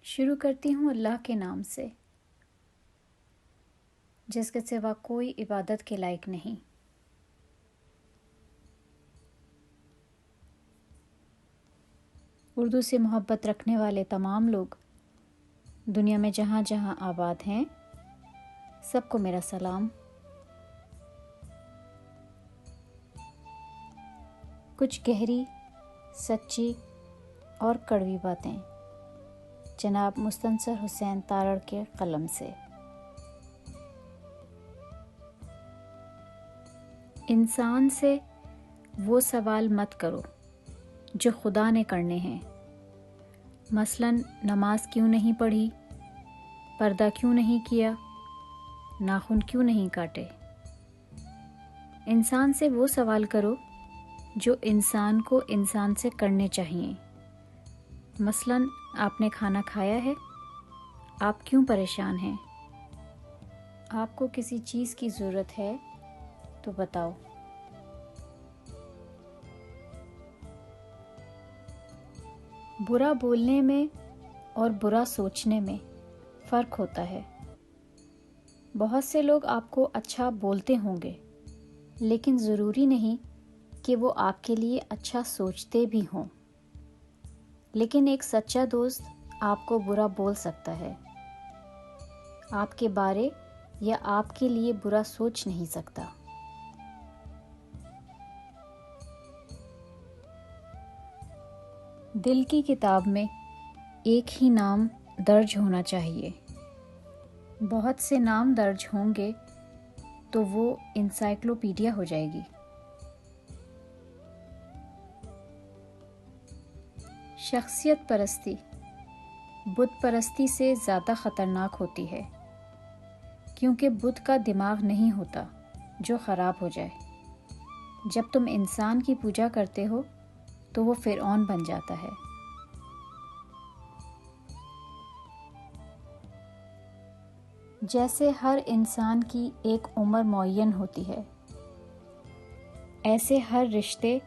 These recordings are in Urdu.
شروع کرتی ہوں اللہ کے نام سے، جس کے سوا کوئی عبادت کے لائق نہیں۔ اردو سے محبت رکھنے والے تمام لوگ دنیا میں جہاں جہاں آباد ہیں، سب کو میرا سلام۔ کچھ گہری، سچی اور کڑوی باتیں جناب مستنصر حسین تارڑ کے قلم سے۔ انسان سے وہ سوال مت کرو جو خدا نے کرنے ہیں، مثلاً نماز کیوں نہیں پڑھی، پردہ کیوں نہیں کیا، ناخن کیوں نہیں کاٹے۔ انسان سے وہ سوال کرو جو انسان کو انسان سے کرنے چاہیے، مثلاً آپ نے کھانا کھایا ہے، آپ کیوں پریشان ہیں، آپ کو کسی چیز کی ضرورت ہے تو بتاؤ۔ برا بولنے میں اور برا سوچنے میں فرق ہوتا ہے۔ بہت سے لوگ آپ کو اچھا بولتے ہوں گے، لیکن ضروری نہیں کہ وہ آپ کے لیے اچھا سوچتے بھی ہوں۔ لیکن ایک سچا دوست آپ کو برا بول سکتا ہے، آپ کے بارے یا آپ کے لیے برا سوچ نہیں سکتا۔ دل کی کتاب میں ایک ہی نام درج ہونا چاہیے۔ بہت سے نام درج ہوں گے تو وہ انسائکلوپیڈیا ہو جائے گی۔ شخصیت پرستی بت پرستی سے زیادہ خطرناک ہوتی ہے، کیونکہ بت کا دماغ نہیں ہوتا جو خراب ہو جائے۔ جب تم انسان کی پوجا کرتے ہو تو وہ فرعون بن جاتا ہے۔ جیسے ہر انسان کی ایک عمر معین ہوتی ہے، ایسے ہر رشتے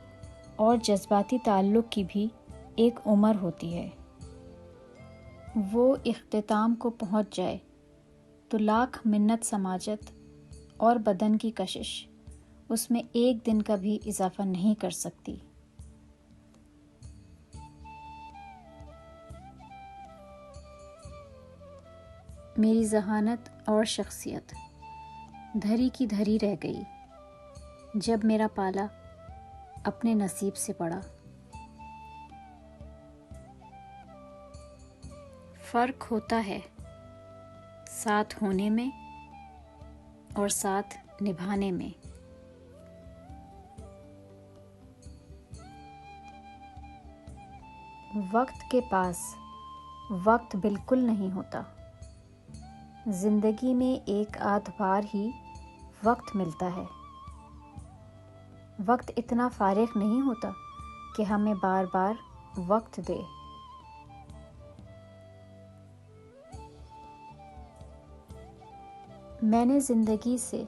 اور جذباتی تعلق کی بھی ایک عمر ہوتی ہے۔ وہ اختتام کو پہنچ جائے تو لاکھ منت سماجت اور بدن کی کشش اس میں ایک دن کا بھی اضافہ نہیں کر سکتی۔ میری ذہانت اور شخصیت دھری کی دھری رہ گئی جب میرا پالا اپنے نصیب سے پڑا۔ فرق ہوتا ہے ساتھ ہونے میں اور ساتھ نبھانے میں۔ وقت کے پاس وقت بالکل نہیں ہوتا۔ زندگی میں ایک آدھ بار ہی وقت ملتا ہے۔ وقت اتنا فارغ نہیں ہوتا کہ ہمیں بار بار وقت دے۔ میں نے زندگی سے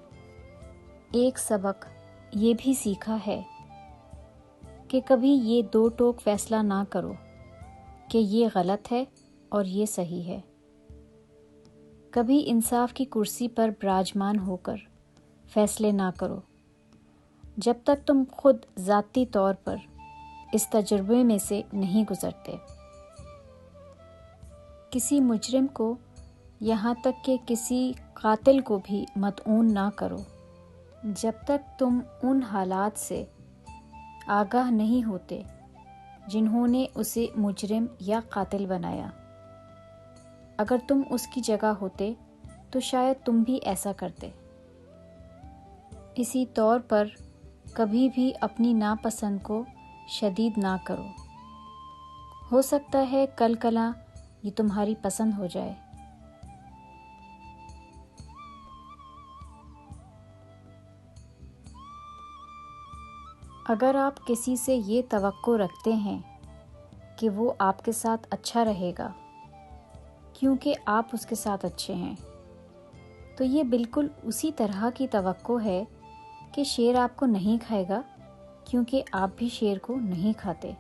ایک سبق یہ بھی سیکھا ہے کہ کبھی یہ دو ٹوک فیصلہ نہ کرو کہ یہ غلط ہے اور یہ صحیح ہے۔ کبھی انصاف کی کرسی پر براجمان ہو کر فیصلے نہ کرو جب تک تم خود ذاتی طور پر اس تجربے میں سے نہیں گزرتے۔ کسی مجرم کو یہاں تک کہ کسی قاتل کو بھی مطعون نہ کرو جب تک تم ان حالات سے آگاہ نہیں ہوتے جنہوں نے اسے مجرم یا قاتل بنایا۔ اگر تم اس کی جگہ ہوتے تو شاید تم بھی ایسا کرتے۔ اسی طور پر کبھی بھی اپنی ناپسند کو شدید نہ کرو۔ ہو سکتا ہے کل کلاں یہ تمہاری پسند ہو جائے۔ اگر آپ کسی سے یہ توقع رکھتے ہیں کہ وہ آپ کے ساتھ اچھا رہے گا کیونکہ آپ اس کے ساتھ اچھے ہیں، تو یہ بالکل اسی طرح کی توقع ہے کہ شیر آپ کو نہیں کھائے گا کیونکہ آپ بھی شیر کو نہیں کھاتے۔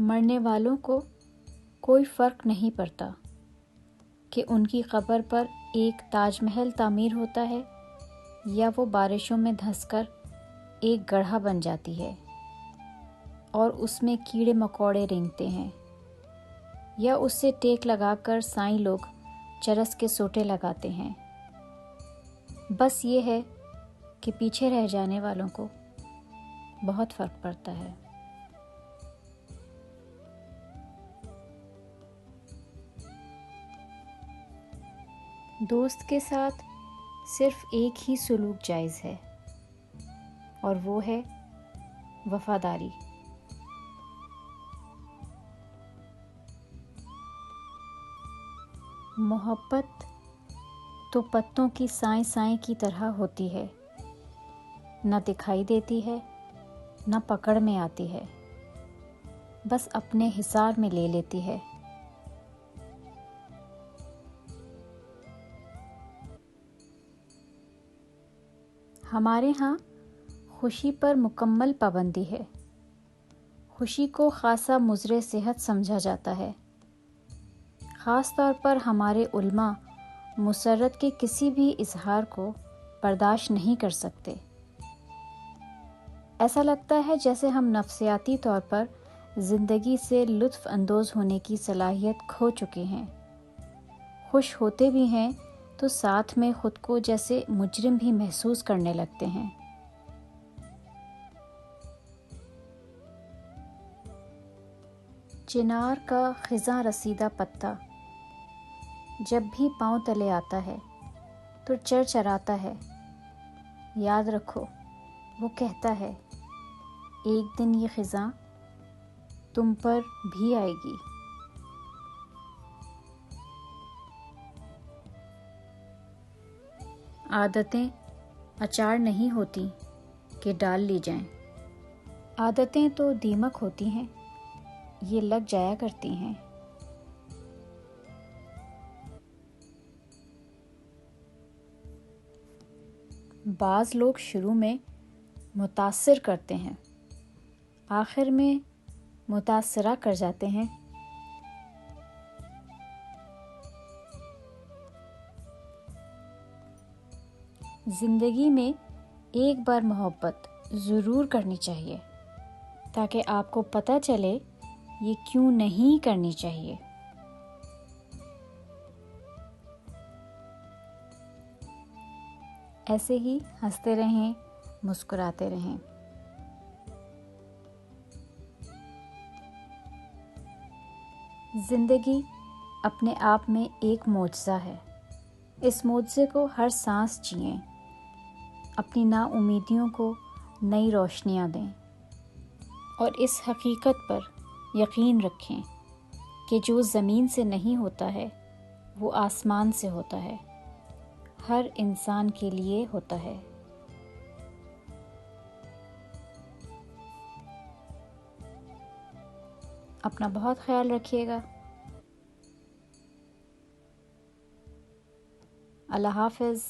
مرنے والوں کو کوئی فرق نہیں پڑتا کہ ان کی قبر پر ایک تاج محل تعمیر ہوتا ہے یا وہ بارشوں میں دھنس کر ایک گڑھا بن جاتی ہے اور اس میں کیڑے مکوڑے رینگتے ہیں، یا اس سے ٹیک لگا کر سائیں لوگ چرس کے سوٹے لگاتے ہیں۔ بس یہ ہے کہ پیچھے رہ جانے والوں کو بہت فرق پڑتا ہے۔ دوست کے ساتھ صرف ایک ہی سلوک جائز ہے، اور وہ ہے وفاداری۔ محبت تو پتوں کی سائیں سائیں کی طرح ہوتی ہے، نہ دکھائی دیتی ہے نہ پکڑ میں آتی ہے، بس اپنے حصار میں لے لیتی ہے۔ ہمارے ہاں خوشی پر مکمل پابندی ہے۔ خوشی کو خاصا مضر صحت سمجھا جاتا ہے۔ خاص طور پر ہمارے علماء مسرت کے کسی بھی اظہار کو برداشت نہیں کر سکتے۔ ایسا لگتا ہے جیسے ہم نفسیاتی طور پر زندگی سے لطف اندوز ہونے کی صلاحیت کھو چکے ہیں۔ خوش ہوتے بھی ہیں تو ساتھ میں خود کو جیسے مجرم بھی محسوس کرنے لگتے ہیں۔ چنار کا خزاں رسیدہ پتا جب بھی پاؤں تلے آتا ہے تو چرچراتا ہے۔ یاد رکھو، وہ کہتا ہے، ایک دن یہ خزاں تم پر بھی آئے گی۔ عادتیں اچار نہیں ہوتی کہ ڈال لی جائیں، عادتیں تو دیمک ہوتی ہیں، یہ لگ جایا کرتی ہیں۔ بعض لوگ شروع میں متاثر کرتے ہیں، آخر میں متاثرہ کر جاتے ہیں۔ زندگی میں ایک بار محبت ضرور کرنی چاہیے تاکہ آپ کو پتہ چلے یہ کیوں نہیں کرنی چاہیے۔ ایسے ہی ہنستے رہیں، مسکراتے رہیں۔ زندگی اپنے آپ میں ایک معجزہ ہے، اس معجزے کو ہر سانس جئیں، اپنی نا امیدیوں کو نئی روشنیاں دیں، اور اس حقیقت پر یقین رکھیں کہ جو زمین سے نہیں ہوتا ہے وہ آسمان سے ہوتا ہے، ہر انسان کے لیے ہوتا ہے۔ اپنا بہت خیال رکھیے گا۔ اللہ حافظ۔